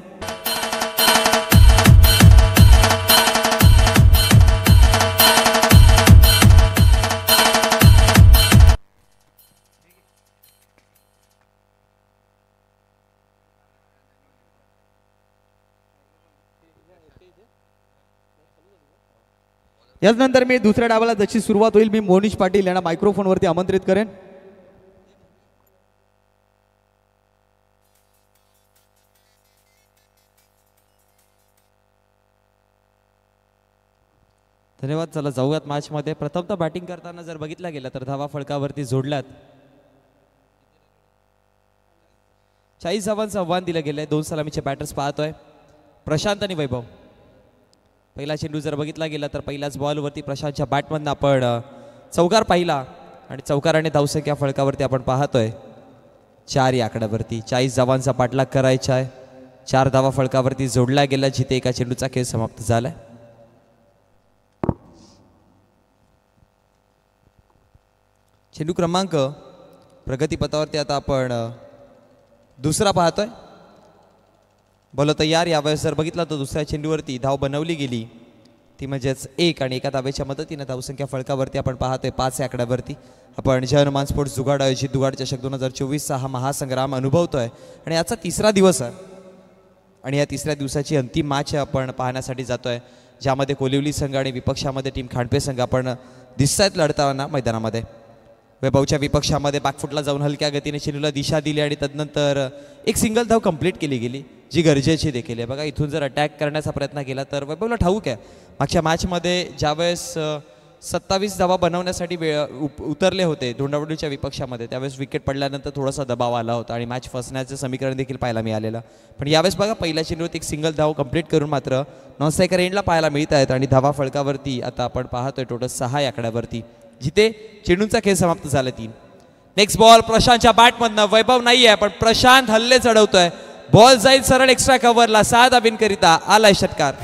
यानंतर मी दुसऱ्या डावाला जशी सुरुवात होईल मी मोनिश पाटील यांना मायक्रोफोनवरती आमंत्रित करेन. धन्यवाद. चला जाऊयात मॅचमध्ये. प्रथमतः बॅटिंग करताना जर बघितला गेला तर धावा फळकावरती जोडल्यात 40 धावांचं आव्हान दिलं गेलंय. 2 सलामीचे बॅटर्स पाहतोय प्रशांत आणि वैभव. पहिला चेंडू जर बघितला गेला तर पहिल्याच बॉलवरती प्रशांतच्या बॅटमधनं आपण चौकार पाहिला आणि चौकाराने धावसंख्या फळकावरती आपण पाहतोय 4 या आकड्यावरती. 40 धावांचा पाठलाग करायचा आहे. 4 धावा फळकावरती जोडल्या गेल्या, जिथे एका चेंडूचा खेळ समाप्त झालाय. चेंडू क्रमांक प्रगतीपथावरती आता आपण दुसरा पाहतोय. बॉल तयार. यावेळेस जर बघितला तर दुसऱ्या चेंडूवरती धाव बनवली गेली, ती म्हणजेच 1 आणि एका धावेच्या मदतीने धावसंख्या फळकावरती आपण पाहतोय 5 या आकड्यावरती. आपण जय हनुमान स्पोर्ट्स जुगाड आयोजित जुगाड चषक 2024 हा महासंग्राम अनुभवतोय आणि याचा 3रा दिवस आहे आणि या 3ऱ्या दिवसाची अंतिम मॅच आपण पाहण्यासाठी जातोय, ज्यामध्ये कोलिवली संघ आणि विपक्षामध्ये टीम खांडपे संघ आपण दिसतायत लढताना मैदानामध्ये. वैभवच्या विपक्षामध्ये बॅकफुटला जाऊन हलक्या गतीने चेंडूला दिशा दिली आणि तदनंतर एक सिंगल धाव कंप्लीट केली गेली, जी गरजेची देखील आहे. बघा, इथून जर अटॅक करण्याचा प्रयत्न केला तर वैभवला ठाऊक आहे मागच्या मॅचमध्ये ज्यावेळेस 27 धावा बनवण्यासाठी उतरले होते धोंडावडीच्या विपक्षामध्ये, त्यावेळेस विकेट पडल्यानंतर थोडासा दबाव आला होता आणि मॅच फसण्याचं समीकरण देखील पाहायला मिळालेलं. पण यावेळेस बघा, पहिल्या चेंडूत एक सिंगल धाव कंप्लीट करून मात्र नॉन स्ट्रायकर एंडला पाहायला मिळत आहेत आणि धावा फळकावरती आता आपण पाहतोय टोटल 6 या आकड्यावरती, जिथे चेंडूंचा खेळ समाप्त झाला 3. Next ball प्रशांतच्या बॅटमधनं. वैभव नाही आहे पण प्रशांत हल्ले चढवतोय. बॉल जाईल सरळ एक्स्ट्रा कव्हरला. 6 धाबींकरिता आलाय षटकार.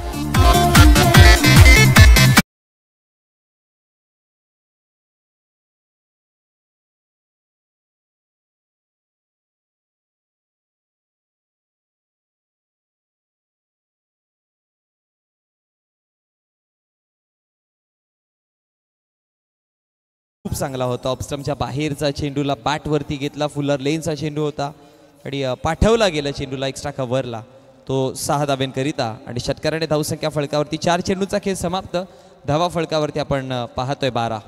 खूप चांगला होता. ऑफस्टम्पच्या बाहेरचा चेंडूला बॅटवरती घेतला. फुलर लेनचा चेंडू होता आणि पाठवला गेला चेंडूला एक्स्ट्रा कव्हरला, तो 6 धाब्यांकरिता आणि षटकाराने धावसंख्या फळकावरती 4 चेंडूचा खेळ समाप्त. धावा फळकावरती आपण पाहतोय 12.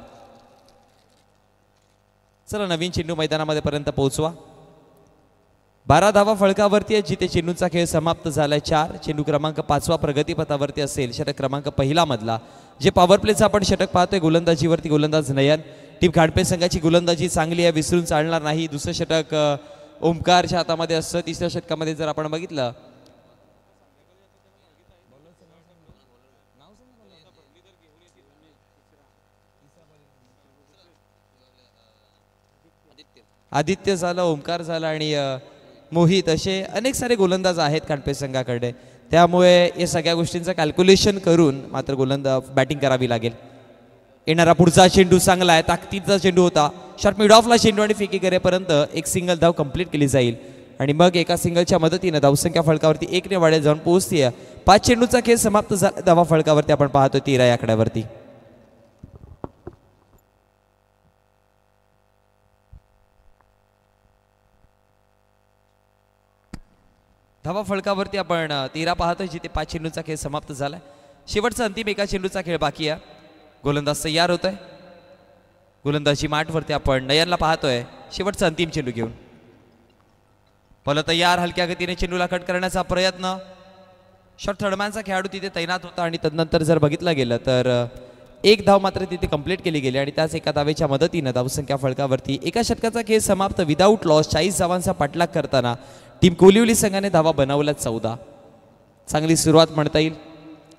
चला नवीन चेंडू मैदानामध्ये पर्यंत पोहोचवा. 12 धावा फळकावरती आहे, जिथे चेंडूचा खेळ समाप्त झालाय 4. चेंडू क्रमांक 5वा प्रगतीपथावरती असेल. षटक क्रमांक 1 मधला जे पॉवर प्लेचा आपण षटक पाहतोय. गोलंदाजीवरती गोलंदाज नयन. टीम खांडपे संघाची गोलंदाजी चांगली आहे, विसरून चालणार नाही. दुसरं षटक ओमकारच्या हातामध्ये असतं. 3ऱ्या षटकामध्ये जर आपण बघितलं आदित्य झालं, ओमकार झाला आणि मोहित, असे अनेक सारे गोलंदाज आहेत खांडपे संघाकडे. त्यामुळे या सगळ्या गोष्टींचं कॅल्क्युलेशन करून मात्र बॅटिंग करावी लागेल. येणारा पुढचा चेंडू चांगला आहे, ताकदीचा चेंडू होता. शॉर्ट मिड ऑफला चेंडू आणि फेकी करेपर्यंत एक सिंगल धाव कंप्लीट केली जाईल आणि मग एका सिंगलच्या मदतीने धावसंख्या फळकावरती 1 ने वाढत जाऊन पोहोचतीये. 5 चेंडूचा खेळ समाप्त झाला. धावा फळकावरती आपण पाहतोय 13 या आकड्यावरती. धावा फळकावरती आपण 13 पाहतोय, जिथे 5 चेंडूचा खेळ समाप्त झालाय. शेवटचा अंतिम एका चेंडूचा खेळ बाकी आहे. गोलंदाज तयार होत आहे. गोलंदाजी माठवरती आपण नयनला पाहतोय शेवटचा अंतिम चेंडू घेऊन. तयार, हलक्या गतीने चेंडूला कट करण्याचा प्रयत्न. शॉर्ट थर्डमॅनचा खेळाडू तिथे तैनात होता आणि तदनंतर जर बघितलं गेलं तर एक धाव मात्र तिथे कंप्लीट केली गेली आणि त्याच एका धावेच्या मदतीनं धावसंख्या फळकावरती एका षटकाचा खेळ समाप्त विदाऊट लॉस. 40 धावांचा पाठलाग करताना टीम कोलिवली संघाने धावा बनवल्या 14. चांगली सुरुवात म्हणता येईल.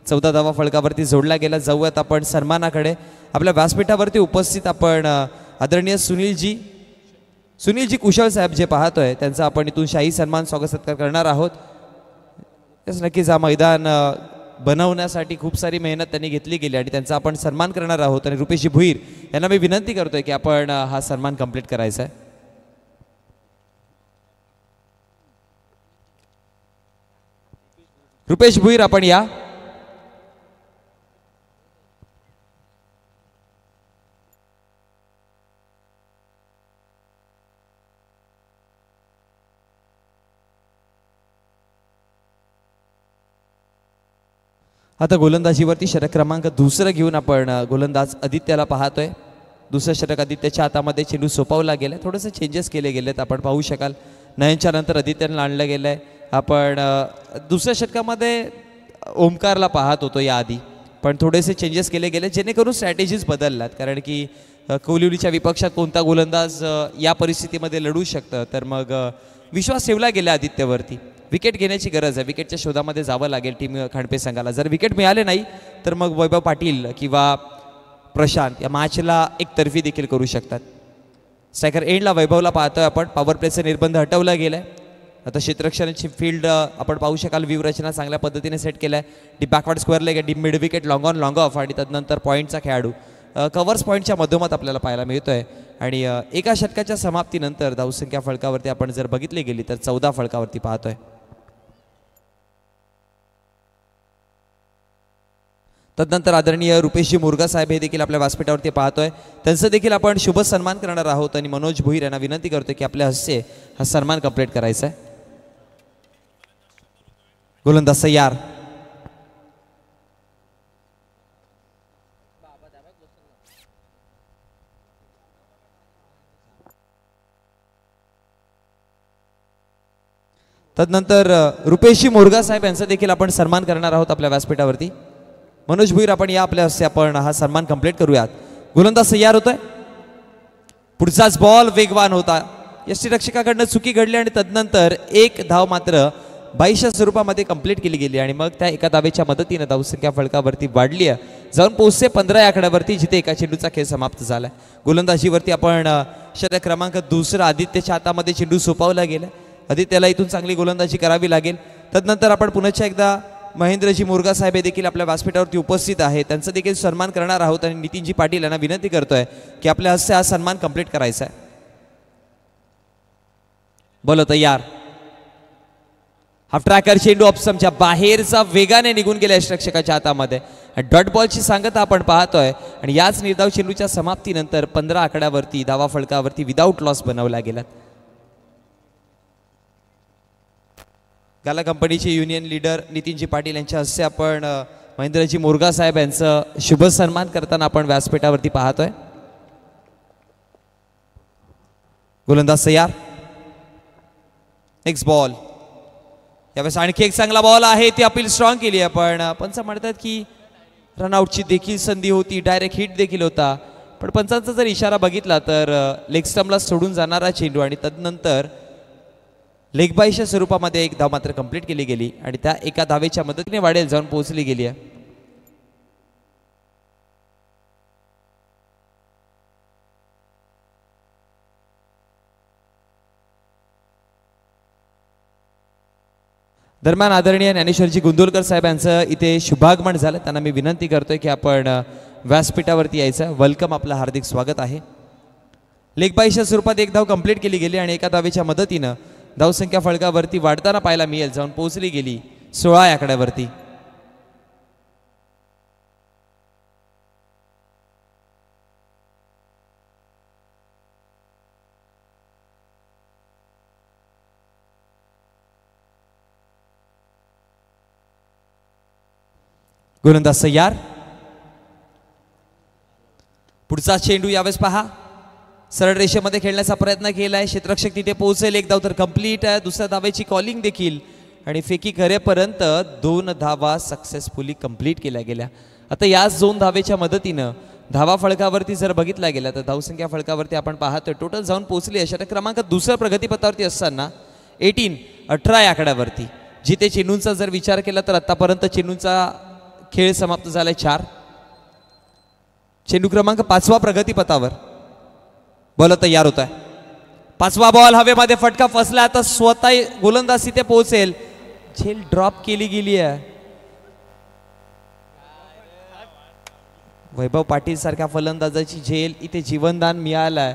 14 धावा फळकावरती जोडल्या गेल्या. जाऊयात आपण सन्मानाकडे. आपल्या व्यासपीठावरती उपस्थित आपण आदरणीय सुनीलजी कुशल साहेब जे पाहतोय त्यांचा आपण इथून शाही सन्मान स्वागत सत्कार करणार आहोत. नक्कीच हा मैदान बनवण्यासाठी खूप सारी मेहनत त्यांनी घेतली गेली आणि त्यांचा आपण सन्मान करणार आहोत. आणि रुपेशजी भुईर यांना मी विनंती करतोय की आपण हा सन्मान कंप्लीट करायचा आहे. रुपेश भुईर आपण या. आता गोलंदाजीवरती षटक क्रमांक 2 घेऊन आपण गोलंदाज आदित्यला पाहतोय. दुसरं षटक आदित्यच्या हातामध्ये चेंडू सोपवला गेलाय. थोडेसे चेंजेस केले गेलेत आपण पाहू शकाल. नयनच्या नंतर आदित्यला आणलं गेलंय. आपण दुसऱ्या षटकामध्ये ओमकारला पाहत होतो याआधी, पण थोडेसे चेंजेस केले गेले जेणेकरून स्ट्रॅटेजीज बदलल्यात. कारण की कोलिवलीच्या विपक्षात कोणता गोलंदाज या परिस्थितीमध्ये लढू शकतं, तर मग विश्वास ठेवला गेला आदित्यवरती. विकेट घेण्याची गरज आहे. विकेटच्या शोधामध्ये जावं लागेल टीम खांडपे संघाला. जर विकेट मिळाले नाही तर मग वैभव पाटील किंवा प्रशांत या मॅचला एकतर्फी देखील करू शकतात. स्ट्रायकर एंडला वैभवला पाहतोय आपण. पॉवर प्लेचा निर्बंध हटवला गेलाय. आता क्षेत्ररक्षणाची फील्ड आपण पाहू शकाल. व्यूहरचना चांगल्या पद्धतीने सेट केलाय. D backward square leg, D mid wicket, long on long of आणि तदनंतर पॉईंटचा खेळाडू कव्हर्स पॉईंटच्या मधोमध आपल्याला पाहायला मिळतोय. आणि एका षटकाच्या समाप्तीनंतर धावसंख्या फळकावरती आपण जर बघितली गेली तर 14 फळकावरती पाहतोय. तदनंतर आदरणीय रुपेशजी मुरगा साहेब हे देखील आपल्या व्यासपीठावरती पाहतोय. त्यांचं देखील आपण शुभ सन्मान करणार आहोत आणि मनोज भुईर यांना विनंती करतोय की आपल्या हस्ते हा सन्मान कंप्लीट करायचा आहे. गोलंदाज तयार. तदनंतर रुपेशजी मुरगा साहेब यांचा देखील आपण सन्मान करणार आहोत आपल्या व्यासपीठावरती. मनोज भुईर आपण या आपल्या हस्ते आपण हा सन्मान कंप्लीट करूयात. गोलंदाज तयार होतोय. पुढचाच बॉल वेगवान होता. यष्टीरक्षकाकडनं चुकी घडली आणि तदनंतर एक धाव मात्र 22च्या स्वरूपामध्ये कंप्लीट केली गेली आणि मग त्या एका धावेच्या मदतीने धावसंख्या फळकावरती वाढली आहे. जाऊन पोहोचते 15 या आकड्यावरती, जिथे एका चेंडूचा खेळ समाप्त झालाय. गोलंदाजीवरती आपण षटक क्रमांक 2 आदित्यच्या हातामध्ये चेंडू सोपवला गेला. आदित्यला इथून चांगली गोलंदाजी करावी लागेल. तदनंतर आपण पुन्हा एकदा महेंद्रजी मुरगा साहेब हे देखील आपल्या व्यासपीठावरती उपस्थित आहे. त्यांचा देखील सन्मान करणार आहोत आणि नितीनजी पाटील यांना विनंती करतोय की आपल्या हस्ते हा सन्मान कंप्लीट करायचा आहे. बोलो तयार. हाफ ट्रॅकर चेंडू ऑप्शनच्या बाहेरचा वेगाने निघून गेल्या यष्टीरक्षकाच्या हातामध्ये. डॉट बॉलची सांगता आपण पाहतोय आणि याच निर्धाव चेंडूच्या समाप्तीनंतर 15 आकड्यावरती धावा फळकावरती विदाऊट लॉस बनवल्या गेल्यात. गाला कंपनीचे युनियन लीडर नितीनजी पाटील यांच्या हस्ते आपण महेंद्रजी मुरगा साहेब यांचं शुभ सन्मान करताना आपण व्यासपीठावरती पाहतोय. गोलंदाज तयार. Next ball. यावेळेस आणखी एक चांगला बॉल आहे. ती अपील स्ट्रॉंग केली आहे, पण पंच म्हणतात की रनआउटची देखील संधी होती, डायरेक्ट हिट देखील होता. पण पंचांचा जर इशारा बघितला तर लेग स्टंपला सोडून जाणारा चेंडू आणि तदनंतर लेग बाईच्या स्वरूपामध्ये एक धाव मात्र कंप्लीट केली गेली आणि त्या एका धावेच्या मदतीने वाढेल जाऊन पोहोचली गेली आहे. दरम्यान आदरणीय ज्ञानेश्वरजी गुंदोलकर साहेब यांचं इथे शुभागमन झालं. त्यांना मी विनंती करतोय की आपण व्यासपीठावरती यायचं. वेलकम, आपलं हार्दिक स्वागत आहे. लेग बाईच्या स्वरूपात एक धाव कंप्लीट केली गेली आणि एका धावेच्या मदतीनं धावसंख्या फळकावरती वाढताना पाहायला मिळेल, जाऊन पोहोचली गेली 16 या आकड्यावरती. गोलंदाज तयार. पुढचा चेंडू यावेळेस पहा. सरळ रेषेमध्ये खेळण्याचा प्रयत्न केलाय. क्षेत्ररक्षक तिथे पोहोचेल. एक धाव तर कंप्लीट आहे. दुसऱ्या धावेची कॉलिंग देखील आणि फेकी करेपर्यंत 2 धावा सक्सेसफुली कंप्लीट केल्या गेल्या. आता याच 2 धावेच्या मदतीनं धावा फळकावरती जर बघितला गेला तर धावसंख्या फळकावरती आपण पाहतोय टोटल जाऊन पोहोचली आहे षटक क्रमांक दुसऱ्या प्रगतीपथावरती असताना 18 या आकड्यावरती. जिथे चेंडूंचा जर विचार केला तर आतापर्यंत चेंडूंचा खेळ समाप्त झालाय 4. चेंडू क्रमांक 5 प्रगतीपथावर. बॉल तयार होत आहे. 5 बॉल हवेमध्ये फटका फसला. आता स्वतः गोलंदाज तिथे पोहोचेल. झेल ड्रॉप केली गेली आहे. वैभव पाटील सारख्या फलंदाजाची झेल इथे जीवनदान मिळालंय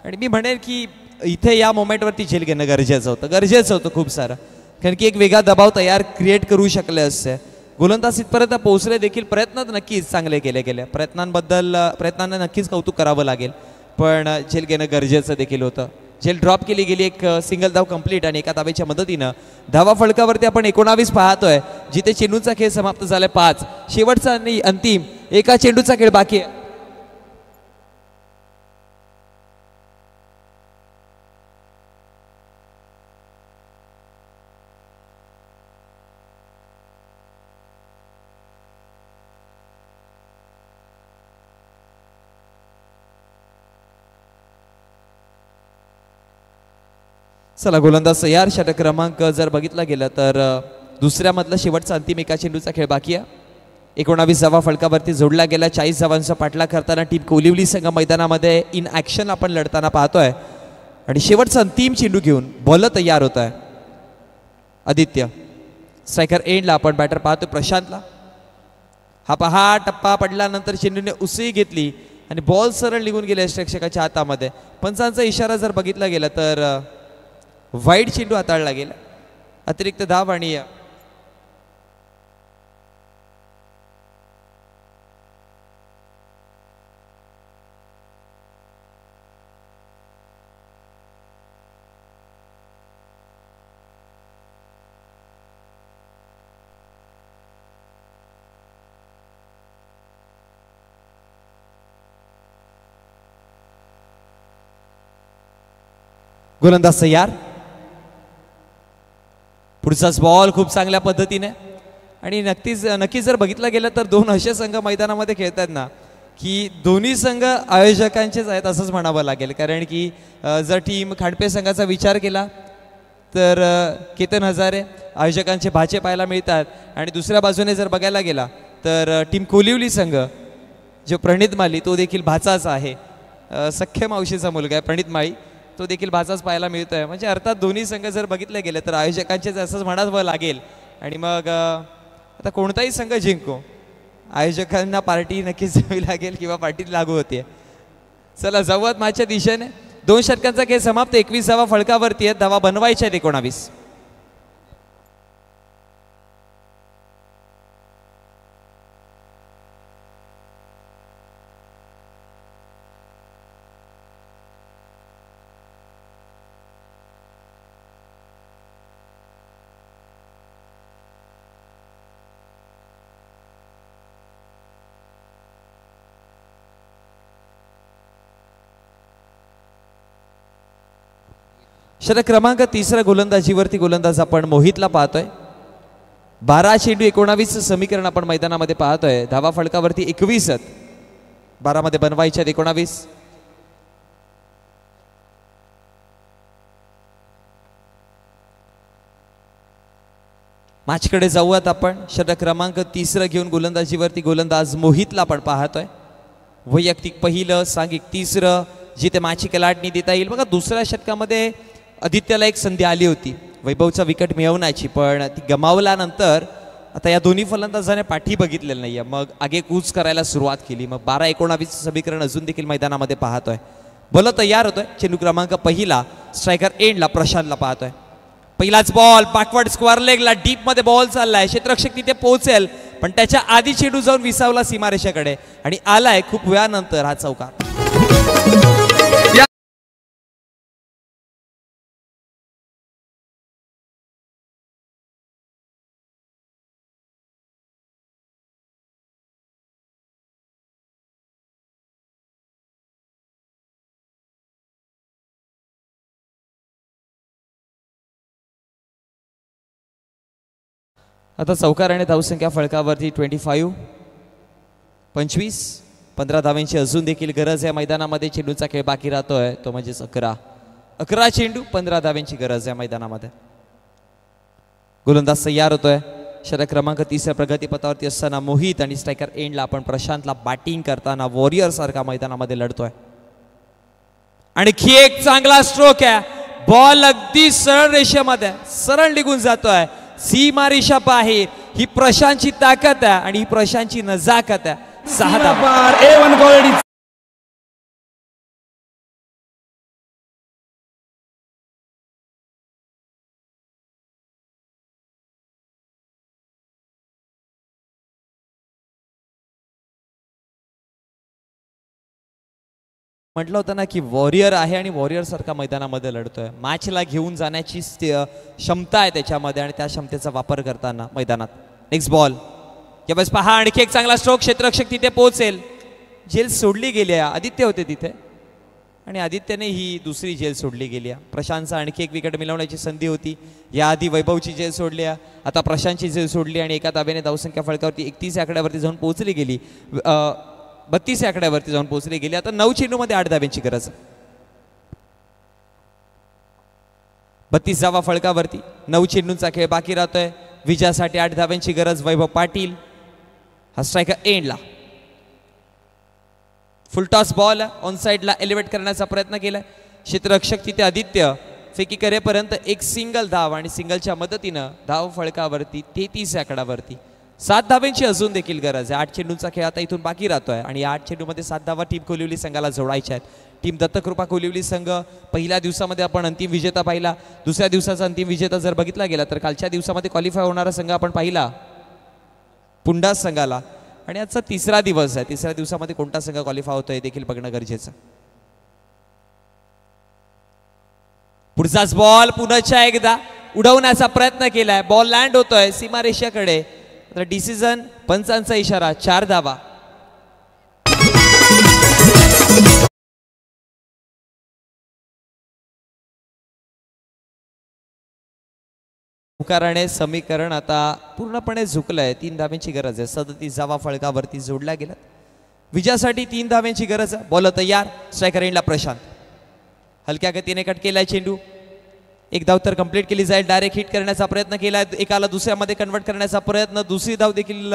आणि मी म्हणेल की इथे या मोमेंटवरती झेल घेणं गरजेचं होतं खूप सारं. कारण की एक वेगळा दबाव तयार क्रिएट करू शकले असते. गोलंदाज इथपर्यंत पोहोचले देखील. प्रयत्न नक्कीच चांगले केले गेले. प्रयत्नांना नक्कीच कौतुक करावं लागेल. पण झेल घेणं गरजेचं देखील होतं. झेल ड्रॉप केली गेली. एक सिंगल धाव कंप्लीट आणि एका धावेच्या मदतीनं धावा फळकावरती आपण 19 पाहतोय. जिथे चेंडूचा खेळ समाप्त झालाय 5. शेवटचा आणि अंतिम एका चेंडूचा खेळ बाकी आहे. चला गोलंदाज तयार. षटक क्रमांक जर बघितला गेला तर दुसऱ्या मधला शेवटचा अंतिम एका चेंडूचा खेळ बाकी आहे. 19 धावा फळकावरती जोडला गेला. 40 धावांचा पाठलाग करताना टीम कोलिवली संघ मैदानामध्ये इन ॲक्शन आपण लढताना पाहतोय आणि शेवटचा अंतिम चेंडू घेऊन बॉल तयार होत आहे. आदित्य स्ट्रायकर एंडला आपण बॅटर पाहतोय प्रशांतला. हा पहा टप्पा पडल्यानंतर चेंडूने उसळी घेतली आणि बॉल सरळ निघून गेले प्रेक्षकाच्या हातामध्ये. पंचांचा इशारा जर बघितला गेला तर वाईड चेंडू हाताळला गेला. अतिरिक्त धाव आणि गोलंदाज तयार. पुढचाच बॉल खूप चांगल्या पद्धतीने आणि नक्कीच जर बघितलं गेलं तर 2 असे संघ मैदानामध्ये खेळतात ना की दोन्ही संघ आयोजकांचेच आहेत असंच म्हणावं लागेल. कारण की जर टीम खांडपे संघाचा विचार केला तर केतन हजारे आयोजकांचे भाचे पाहायला मिळतात आणि दुसऱ्या बाजूने जर बघायला गेला तर टीम कोलिवली संघ जो प्रणित माळी तो देखील भाचाच आहे. सख्य मावशीचा मुलगा आहे प्रणित माळी. तो देखील भाचाच पाहायला मिळतोय. म्हणजे अर्थात दोन्ही संघ जर बघितले गेले तर आयोजकांचेच असंच म्हणावं लागेल. आणि मग आता कोणताही संघ जिंको आयोजकांना पार्टी नक्कीच द्यावी लागेल किंवा पार्टी लागू होते. चला जाऊयात मॅचच्या दिशेने. 2 षटकांचा खेळ समाप्त. 21 धावा फळकावरती आहेत. धावा बनवायच्या आहेत 19. षटक क्रमांक 3 गोलंदाजीवरती गोलंदाज आपण मोहितला पाहतोय. 12 चेंडू 19 समीकरण आपण मैदानामध्ये पाहतोय. धावा फळकावरती 21 आहेत. 12 मध्ये बनवायच्या 19. मॅचकडे जाऊयात आपण. षटक क्रमांक 3 घेऊन गोलंदाजीवरती गोलंदाज मोहितला आपण पाहतोय. वैयक्तिक पहिलं, सांघिक 3, जिथे मॅचची कलाटणी देता येईल. बघा दुसऱ्या षटकामध्ये आदित्यला एक संधी आली होती वैभवचा विकेट मिळवण्याची, पण ती गमावल्यानंतर आता या दोन्ही फलंदाजाने पाठी बघितलेलं नाहीये. मग आगेकूच करायला सुरुवात केली. मग 12-19 समीकरण अजून देखील मैदानामध्ये पाहतोय. बॉल तयार होतोय. चेंडू क्रमांक पहिला स्ट्रायकर एंडला प्रशांतला पाहतोय. पहिलाच बॉल बॅकवर्ड स्क्वेअर लेगला डीप मध्ये बॉल चाललाय. क्षेत्ररक्षक तिथे पोहोचेल पण त्याच्या आधी चेंडू जाऊन विसावला सीमारेषेकडे आणि आलाय खूप वेळानंतर हा चौकार. आता चौकाराने धावसंख्या फळकावरती 25 15 धावांची अजून देखील गरज आहे मैदानामध्ये. चेंडूचा खेळ बाकी राहतोय तो म्हणजेच 11 चेंडू 15 धावांची गरज आहे मैदानामध्ये. गोलंदाज तयार होतोय. षटक क्रमांक 30 प्रगती पथावरती असताना मोहित आणि स्ट्रायकर एंडला आपण प्रशांतला बॅटिंग करताना वॉरियर सारखा मैदानामध्ये लढतोय. आणखी एक चांगला स्ट्रोक आहे. बॉल अगदी सरळ रेषेमध्ये सरळ निघून जातोय सीमा रेषा बाहेर. ही प्रशांतची ताकद आहे आणि ही प्रशांतची नजाकत आहे. 6 धावा. म्हटलं होतं ना की वॉरियर आहे आणि वॉरियर सारखा मैदानामध्ये लढतोय. मॅचला घेऊन जाण्याची क्षमता आहे त्याच्यामध्ये आणि त्या क्षमतेचा वापर करताना मैदानात. नेक्स्ट बॉल यावेळेस पहा आणखी एक चांगला स्ट्रोक. क्षेत्ररक्षक तिथे पोहोचेल. जेल सोडली गेली आहे. आदित्य होते तिथे आणि आदित्यने ही दुसरी जेल सोडली गेली आहे. प्रशांतचा आणखी एक विकेट मिळवण्याची संधी होती. याआधी वैभवची जेल सोडली आहे. आता प्रशांतची जेल सोडली आणि एका धाब्याने धावसंख्या फळकावरती 31 आकड्यावरती जाऊन पोहोचली गेली. 32 आकड्यावरती जाऊन पोहोचली गेली. आता 9 चेंडूमध्ये 8 धाब्यांची गरज. 32 धावा फळकावरती. 9 चेंडूंचा खेळ बाकी राहतोय. विजयासाठी 8 धाब्यांची गरज. वैभव पाटील हा स्ट्रायकर एंडला. फुलटॉस बॉल ऑन साइडला एलिव्हेट करण्याचा प्रयत्न केलाय. क्षेत्ररक्षक तिथे आदित्य फेकी करेपर्यंत एक सिंगल धाव आणि सिंगलच्या मदतीनं धाव फळकावरती 33 आकड्यावरती 7 धाब्यांची अजून देखील गरज आहे. 8 चेंडूंचा खेळ आता इथून बाकी राहतोय आणि 8 चेंडूमध्ये 7 धावा टीम कोलिवली संघाला जोडायच्या आहेत. टीम दत्तकृपा कोलिवली संघ पहिल्या दिवसामध्ये आपण अंतिम विजेता पाहिला. दुसऱ्या दिवसाचा अंतिम विजेता जर बघितला गेला तर कालच्या दिवसामध्ये क्वालिफाय होणारा संघ आपण पाहिला पुंडास संघाला. आणि आजचा 3रा दिवस आहे. 3ऱ्या दिवसामध्ये कोणता संघ क्वालिफाय होतोय देखील बघणं गरजेचं. पुढचाच बॉल पुन्हा एकदा उडवण्याचा प्रयत्न केलाय. बॉल लँड होतोय सीमारेषेकडे. डिसिजन पंचांचा इशारा. 4 धावा. झुकाराने समीकरण आता पूर्णपणे झुकलंय. 3 धाव्यांची गरज आहे. 37 धावा फळकावरती जोडल्या गेल्या. विजयासाठी 3 धाव्यांची गरज आहे. बॉल तयार. स्ट्रायकर एंडला प्रशांत. हलक्या गतीने कट केलाय चेंडू. एक धाव तर कंप्लीट केली जाईल. डायरेक्ट हिट करण्याचा प्रयत्न केलाय. एकाला दुसऱ्यामध्ये कन्वर्ट करण्याचा प्रयत्न. दुसरी धाव देखील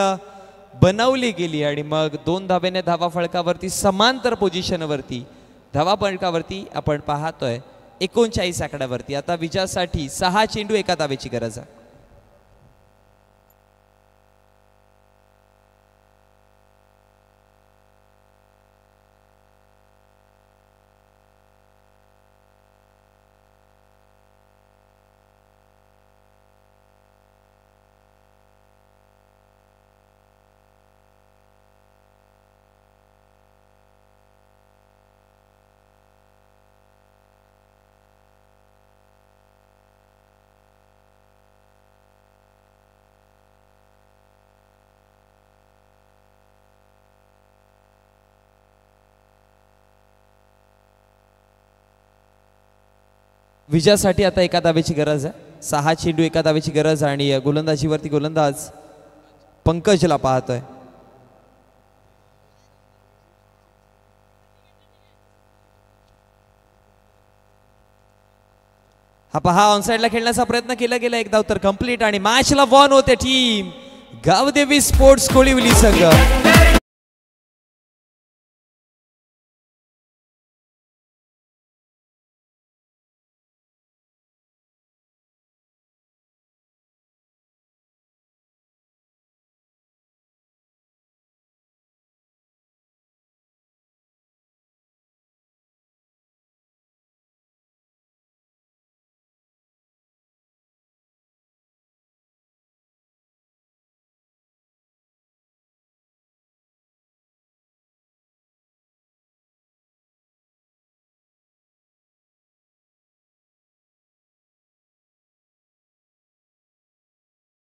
बनवली गेली आणि मग 2 धाब्याने धावा फळकावरती समांतर पोझिशनवरती धावा फळकावरती आपण पाहतोय 39 आकड्यावरती. आता विजयासाठी 6 चेंडू 1 धावेची गरज आहे. विजयासाठी आता 1 धावेची गरज आहे. 6 चेंडू 1 धावेची गरज आणि गोलंदाजीवरती गोलंदाज पंकजला पाहतोय. हा पहा ऑनसाइडला खेळण्याचा प्रयत्न केला गेला. 1 धाव तर कंप्लीट आणि मॅचला वॉन होते टीम गावदेवी स्पोर्ट्स कोळिवली संघ.